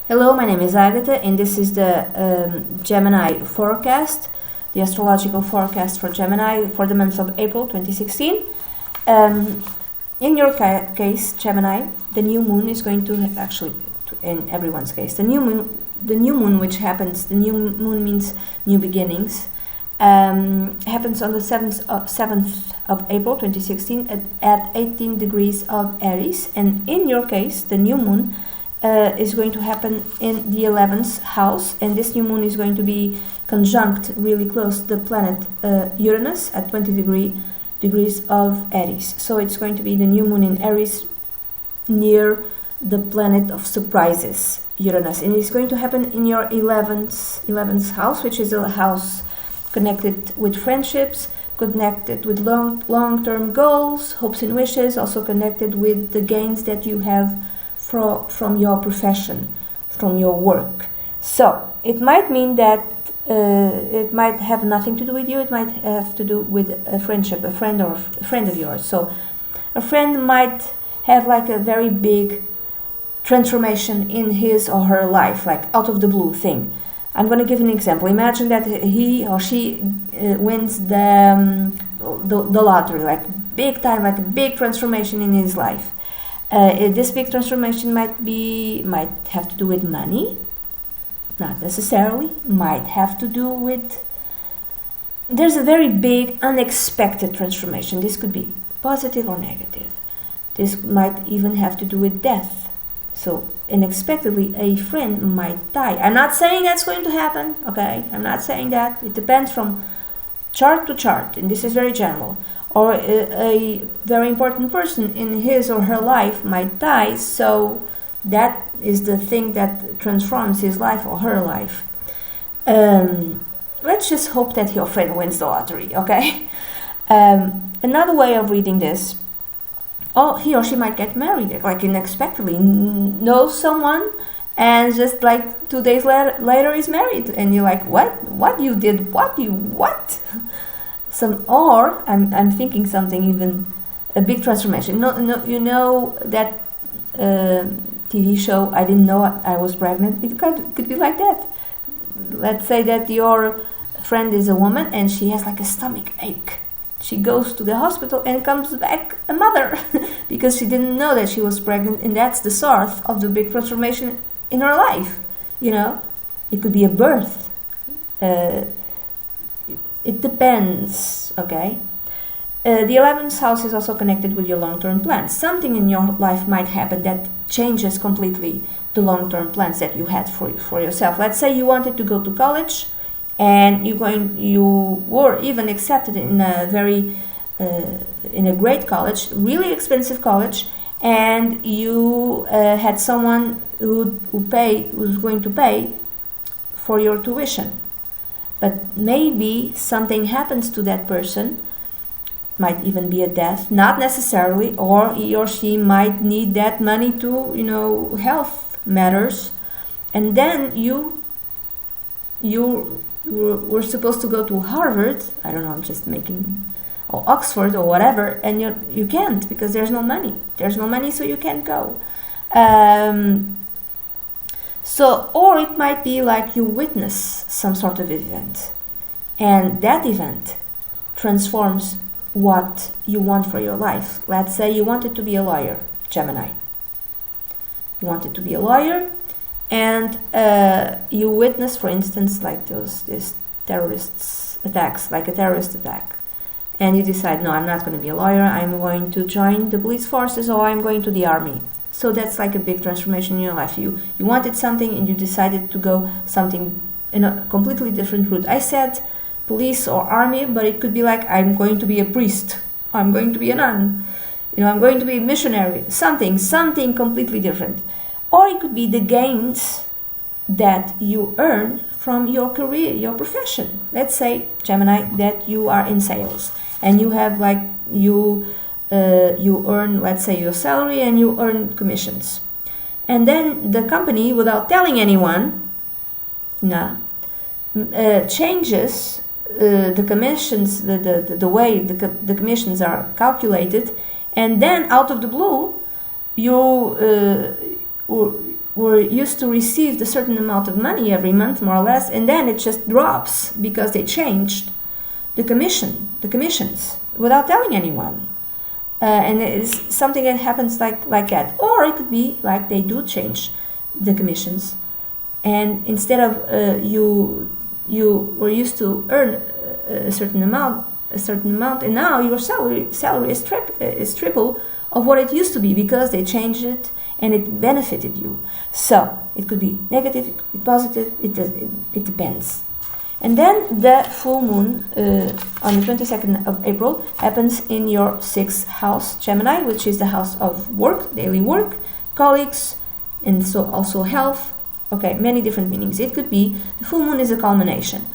Hello, my name is Agatha, and this is the Gemini forecast, the astrological forecast for Gemini for the month of April 2016. In your case, Gemini, the new moon is going to in everyone's case, the new moon, which happens, the new moon means new beginnings, happens on the 7th of April 2016 at 18 degrees of Aries, and in your case, the new moon is going to happen in the 11th house, and this new moon is going to be conjunct really close to the planet Uranus at 20 degrees of Aries. So it's going to be the new moon in Aries near the planet of surprises, Uranus, and it's going to happen in your 11th house, which is a house connected with friendships, connected with long-term goals, hopes and wishes, also connected with the gains that you have from your profession, from your work. So it might mean that it might have nothing to do with you. It might have to do with a friendship, a friend or a friend of yours. So a friend might have like a very big transformation in his or her life, like out of the blue thing. I'm going to give an example. Imagine that he or she wins the lottery, like big time, like a big transformation in his life. This big transformation might have to do with money, not necessarily. Might have to do with, there's a very big unexpected transformation. This could be positive or negative. This might even have to do with death. So unexpectedly a friend might die. I'm not saying that's going to happen, okay? I'm not saying that. It depends from chart to chart, and this is very general. Or a very important person in his or her life might die, so that is the thing that transforms his life or her life. Let's just hope that your friend wins the lottery, okay? Another way of reading this, he or she might get married, like unexpectedly, knows someone, and just like 2 days later is married, and you're like, what you did, what? Or I'm thinking something even a big transformation. No, you know that TV show, I Didn't Know I Was Pregnant? It could be like that. Let's say that your friend is a woman and she has like a stomach ache. She goes to the hospital and comes back a mother because she didn't know that she was pregnant, and that's the source of the big transformation in her life. You know, it could be a birth. It depends, okay? The 11th house is also connected with your long-term plans. Something in your life might happen that changes completely the long-term plans that you had for yourself. Let's say you wanted to go to college, and you were even accepted in a great college, really expensive college, and you had someone who's going to pay for your tuition. But maybe something happens to that person, might even be a death, not necessarily, or he or she might need that money to, health matters. And then you were supposed to go to Harvard, I don't know, I'm just making, or Oxford or whatever, and you can't because there's no money. There's no money, so you can't go. Or it might be like you witness some sort of event, and that event transforms what you want for your life. Let's say you wanted to be a lawyer, Gemini. You wanted to be a lawyer, and you witness, for instance, like these terrorist attacks, like a terrorist attack, and you decide, no, I'm not going to be a lawyer. I'm going to join the police forces, or I'm going to the army. So that's like a big transformation in your life. You wanted something and you decided to go something in a completely different route. I said police or army, but it could be like, I'm going to be a priest, I'm going to be a nun, I'm going to be a missionary, something completely different. Or it could be the gains that you earn from your career, your profession. Let's say, Gemini, that you are in sales and you have you earn, let's say, your salary, and you earn commissions. And then the company, without telling anyone, changes the commissions, the way the commissions are calculated, and then out of the blue, were used to receive a certain amount of money every month, more or less, and then it just drops because they changed the commissions without telling anyone. And it's something that happens like that. Or it could be like they do change the commissions, and instead of you were used to earn a certain amount, and now your salary is triple of what it used to be because they changed it and it benefited you. So it could be negative, it could be positive. It depends. And then the full moon on the 22nd of April happens in your 6th house, Gemini, which is the house of work, daily work, colleagues, and so also health. Okay, many different meanings. It could be the full moon is a culmination,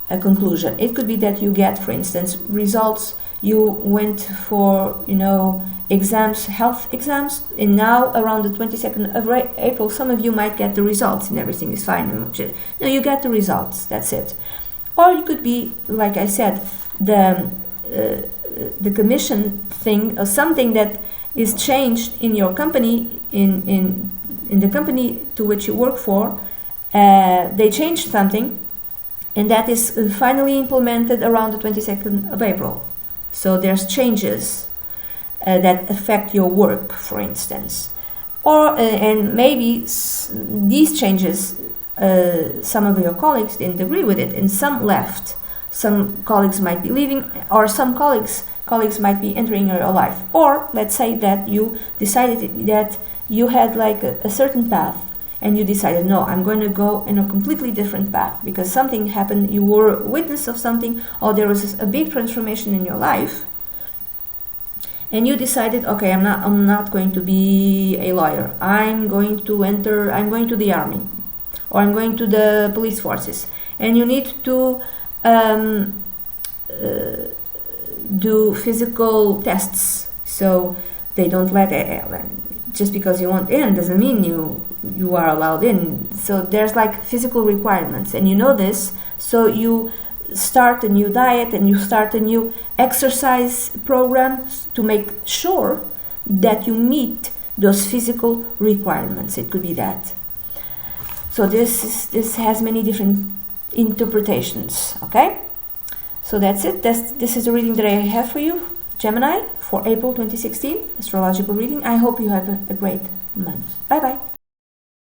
a conclusion. It could be that you get, for instance, results. You went for, exams, health exams, and now around the 22nd of April, some of you might get the results and everything is fine. No, you get the results, that's it. Or you could be, like I said, the commission thing, or something that is changed in your company, in the company to which you work for. They changed something, and that is finally implemented around the 22nd of April. So there's changes that affect your work, for instance. Or and maybe these changes, some of your colleagues didn't agree with it, and some left. Some colleagues might be leaving, or some colleagues might be entering your life. Or let's say that you decided that you had like a certain path, and you decided, no, I'm going to go in a completely different path because something happened, you were a witness of something, or there was a big transformation in your life, and you decided, okay, I'm not going to be a lawyer. I'm going to the army, or I'm going to the police forces, and you need to do physical tests. So they don't let just because you want in doesn't mean you are allowed in. So there's like physical requirements, and you know this, so you start a new diet and you start a new exercise program to make sure that you meet those physical requirements. It could be that. So this has many different interpretations. Okay, so that's it. This is the reading that I have for you, Gemini, for April 2016, astrological reading. I hope you have a great month. Bye bye.